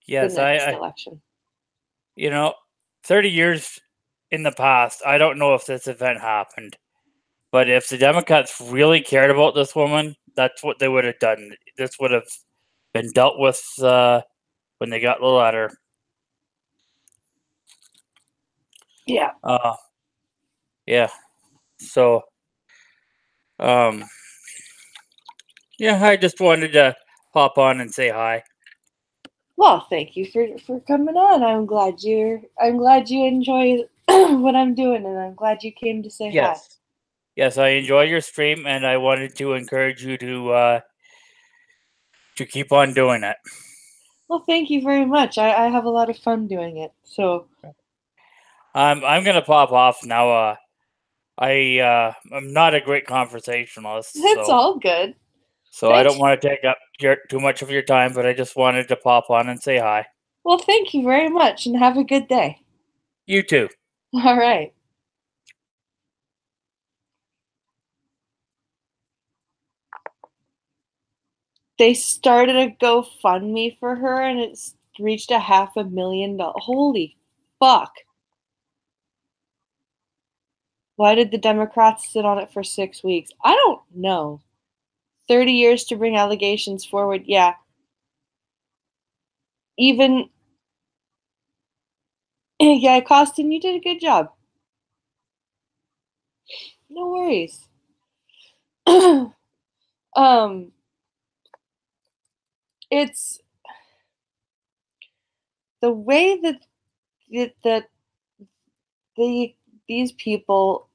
the yes, next election. 30 years in the past, I don't know if this event happened, but if the Democrats really cared about this woman, that's what they would have done. This would have been dealt with when they got the letter. Yeah. Yeah. So, yeah, I just wanted to pop on and say hi. Well, thank you for coming on. I'm glad you enjoy what I'm doing, and I'm glad you came to say hi. Yes. Yes, I enjoy your stream, and I wanted to encourage you to keep on doing it. Well, thank you very much. I have a lot of fun doing it. So I'm gonna pop off now. I'm not a great conversationalist, It's all good. so I Thanks. don't want to take up too much of your time, but I just wanted to pop on and say hi. Well, thank you very much and have a good day. You too. All right. They started a GoFundMe for her and it's reached $500,000. Holy fuck. Why did the Democrats sit on it for 6 weeks? I don't know. 30 years to bring allegations forward. Yeah. Even, yeah, Costin, you did a good job. No worries. It's the way that these people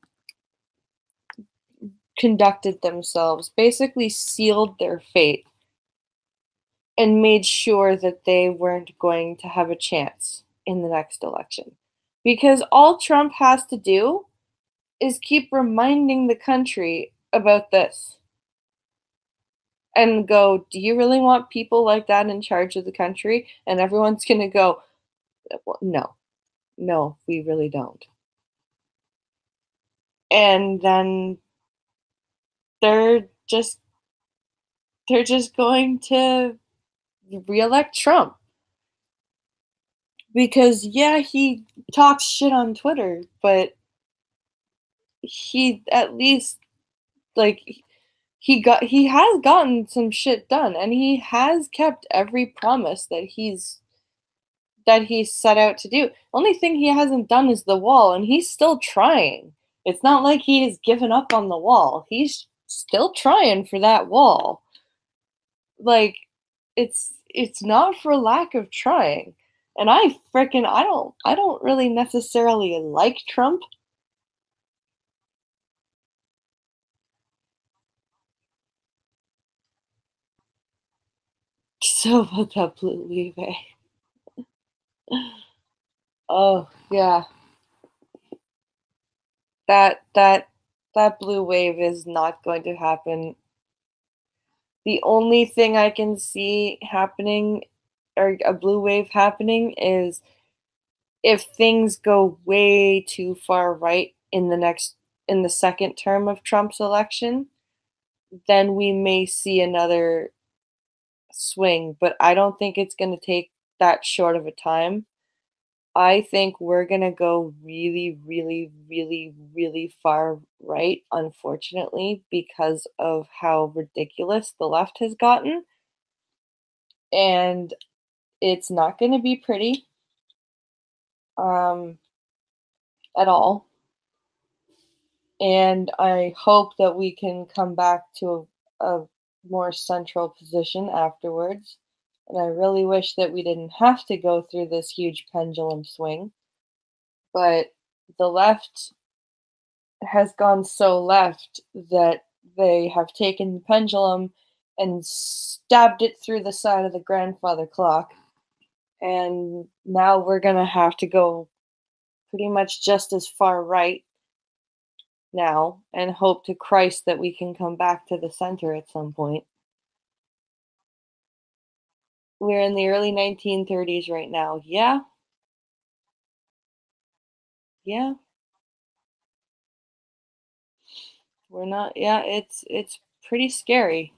conducted themselves, basically sealed their fate and made sure that they weren't going to have a chance in the next election. Because all Trump has to do is keep reminding the country about this and go, do you really want people like that in charge of the country? And everyone's going to go, well, no, we really don't. And then they're just going to reelect Trump. Because yeah, he talks shit on Twitter, but he at least like he has gotten some shit done and he has kept every promise that he's set out to do. Only thing he hasn't done is the wall, and he's still trying. It's not like he has given up on the wall. He's still trying for that wall. Like it's not for lack of trying. And I don't really necessarily like Trump. So about that blue wave, eh? Oh yeah, that blue wave is not going to happen. The only thing I can see happening, or a blue wave happening, is if things go way too far right in the second term of Trump's election, then we may see another swing, but I don't think it's going to take that short of a time. I think we're going to go really, really, really, really far right, unfortunately, because of how ridiculous the left has gotten. And it's not going to be pretty um, at all. And I hope that we can come back to a more central position afterwards. And I really wish that we didn't have to go through this huge pendulum swing. But the left has gone so left that they have taken the pendulum and stabbed it through the side of the grandfather clock. And now we're going to have to go pretty much just as far right now and hope to Christ that we can come back to the center at some point. We're in the early 1930s right now. Yeah. Yeah. We're not, yeah, it's pretty scary.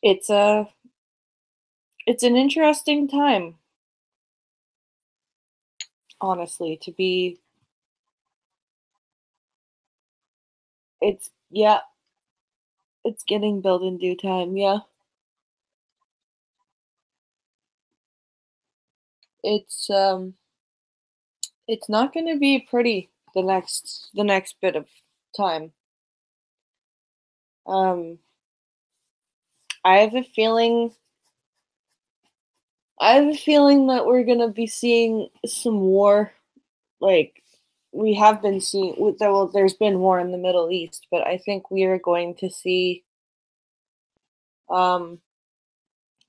It's an interesting time, honestly, to be. It's, yeah, it's getting built in due time. Yeah. It's it's not going to be pretty the next bit of time. Um I have a feeling that we're going to be seeing some war, like we have been seeing, well, there's been war in the Middle East, but I think we are going to see, um,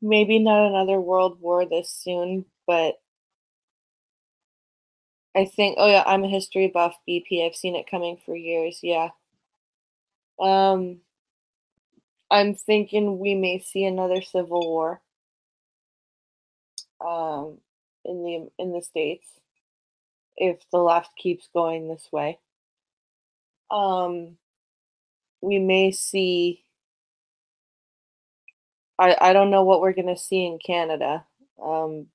maybe not another world war this soon, but I think, oh yeah, I'm a history buff, BP. I've seen it coming for years. Yeah. Um, I'm thinking we may see another civil war, um, in the States if the left keeps going this way. Um, we may see. I don't know what we're gonna see in Canada. Um,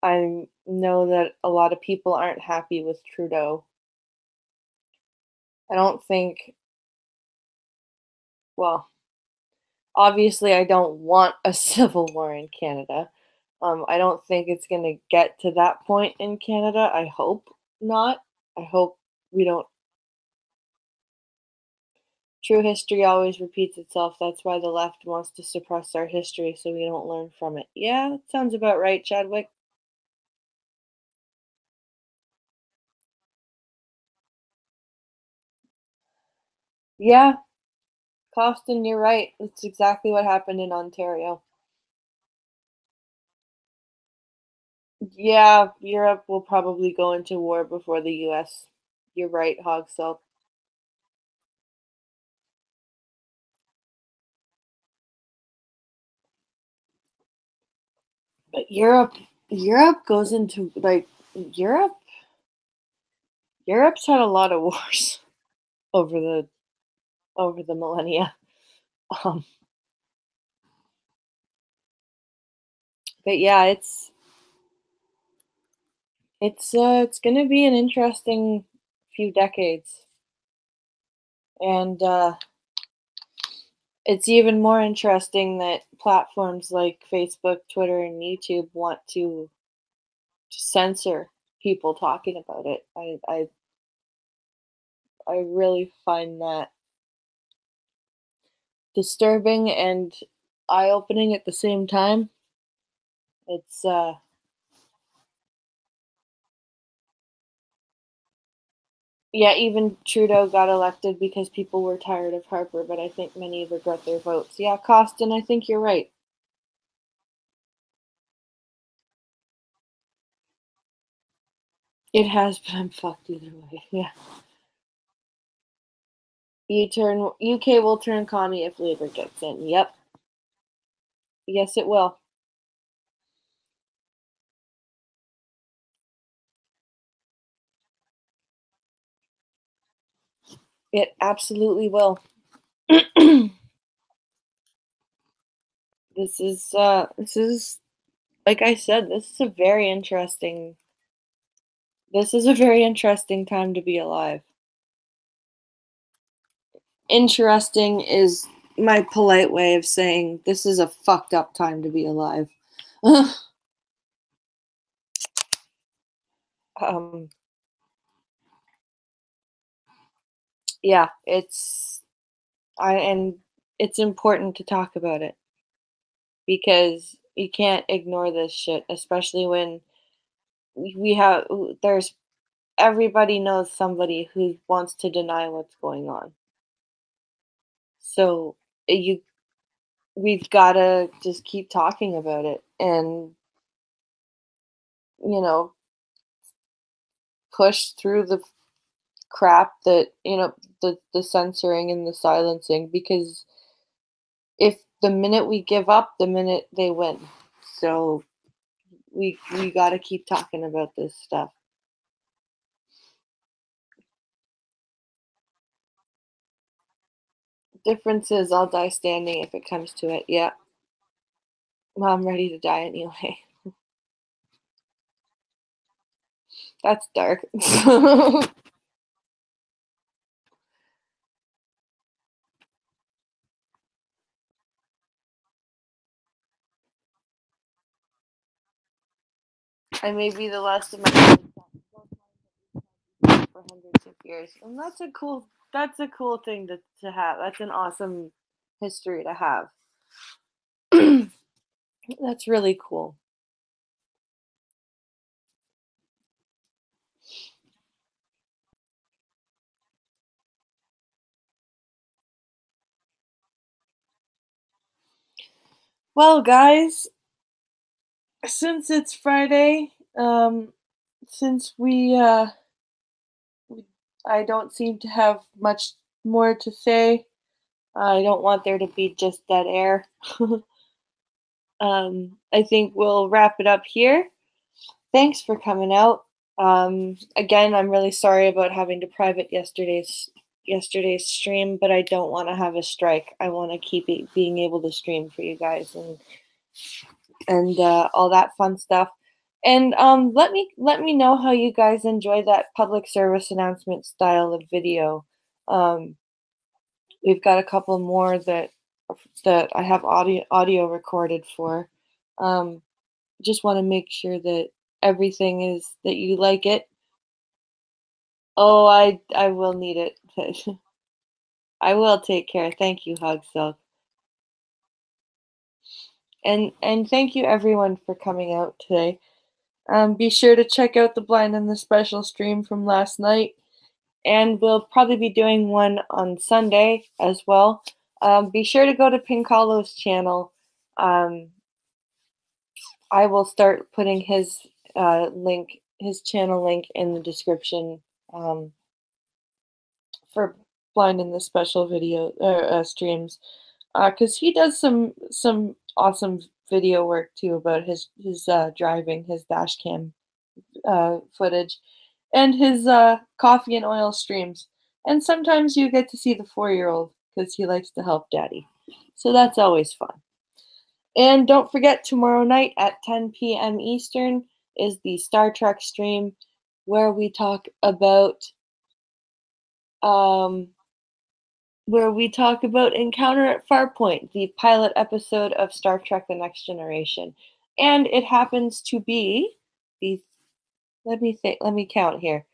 I know that a lot of people aren't happy with Trudeau. I don't think. Well, obviously, I don't want a civil war in Canada. I don't think it's going to get to that point in Canada. I hope not. I hope we don't. True history always repeats itself. That's why the left wants to suppress our history so we don't learn from it. Yeah, that sounds about right, Chadwick. Yeah, Costin, you're right. That's exactly what happened in Ontario. Yeah, Europe will probably go into war before the US. You're right, Hogsell. But Europe goes into like Europe Europe's had a lot of wars over the millennia. Um, but yeah, it's gonna be an interesting few decades, and it's even more interesting that platforms like Facebook, Twitter, and YouTube want to censor people talking about it. I really find that disturbing and eye-opening at the same time. It's Yeah, even Trudeau got elected because people were tired of Harper, but I think many regret their votes. Yeah, Costin, I think you're right. It has, but I'm fucked either way. Yeah. UK will turn commie if Labour gets in. Yep. Yes, it will. It absolutely will. This is like I said, this is a very interesting time to be alive. Interesting is my polite way of saying this is a fucked up time to be alive. um yeah, and it's important to talk about it because you can't ignore this shit, especially when we have there's everybody knows somebody who wants to deny what's going on. So you we've got to just keep talking about it and you know push through the crap that the censoring and the silencing because if the minute we give up, the minute they win. So we got to keep talking about this stuff. Difference is I'll die standing if it comes to it. Yeah. Well, I'm ready to die anyway. That's dark. I may be the last of my for hundreds of years. And that's a cool thing to have. That's an awesome history to have. That's really cool. Well, guys, since it's Friday, since I don't seem to have much more to say. I don't want there to be just dead air. I think we'll wrap it up here. Thanks for coming out. Again, I'm really sorry about having to private yesterday's stream, but I don't want to have a strike. I want to keep being able to stream for you guys and all that fun stuff. And let me know how you guys enjoy that public service announcement style of video. We've got a couple more that I have audio recorded for. Just want to make sure that everything is that you like it. Oh, I will need it. I will take care. Thank you, Hug Silk. And thank you everyone for coming out today. Be sure to check out the Blind and the Special stream from last night, and we'll probably be doing one on Sunday as well. Be sure to go to Pinkalo's channel. I will start putting his channel link in the description for Blind and the Special video streams, because he does some awesome video work too about his driving, his dash cam footage, and his coffee and oil streams. And sometimes you get to see the 4-year-old because he likes to help daddy. So that's always fun. And don't forget, tomorrow night at 10 p.m. Eastern is the Star Trek stream where we talk about Encounter at Farpoint, the pilot episode of Star Trek The Next Generation. And it happens to be the, let me count here,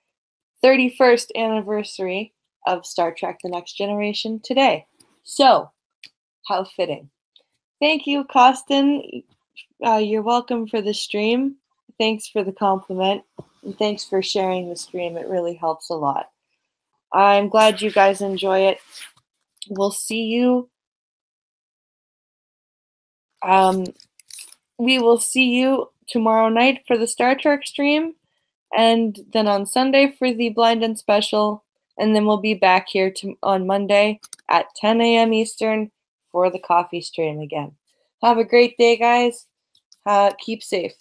31st anniversary of Star Trek The Next Generation today. So, how fitting. Thank you, Costin. You're welcome for the stream. Thanks for the compliment. And thanks for sharing the stream. It really helps a lot. I'm glad you guys enjoy it. We'll see you. We will see you tomorrow night for the Star Trek stream, and then on Sunday for the Blind and Special, and then we'll be back here on Monday at 10 a.m. Eastern for the coffee stream again. Have a great day, guys. Keep safe.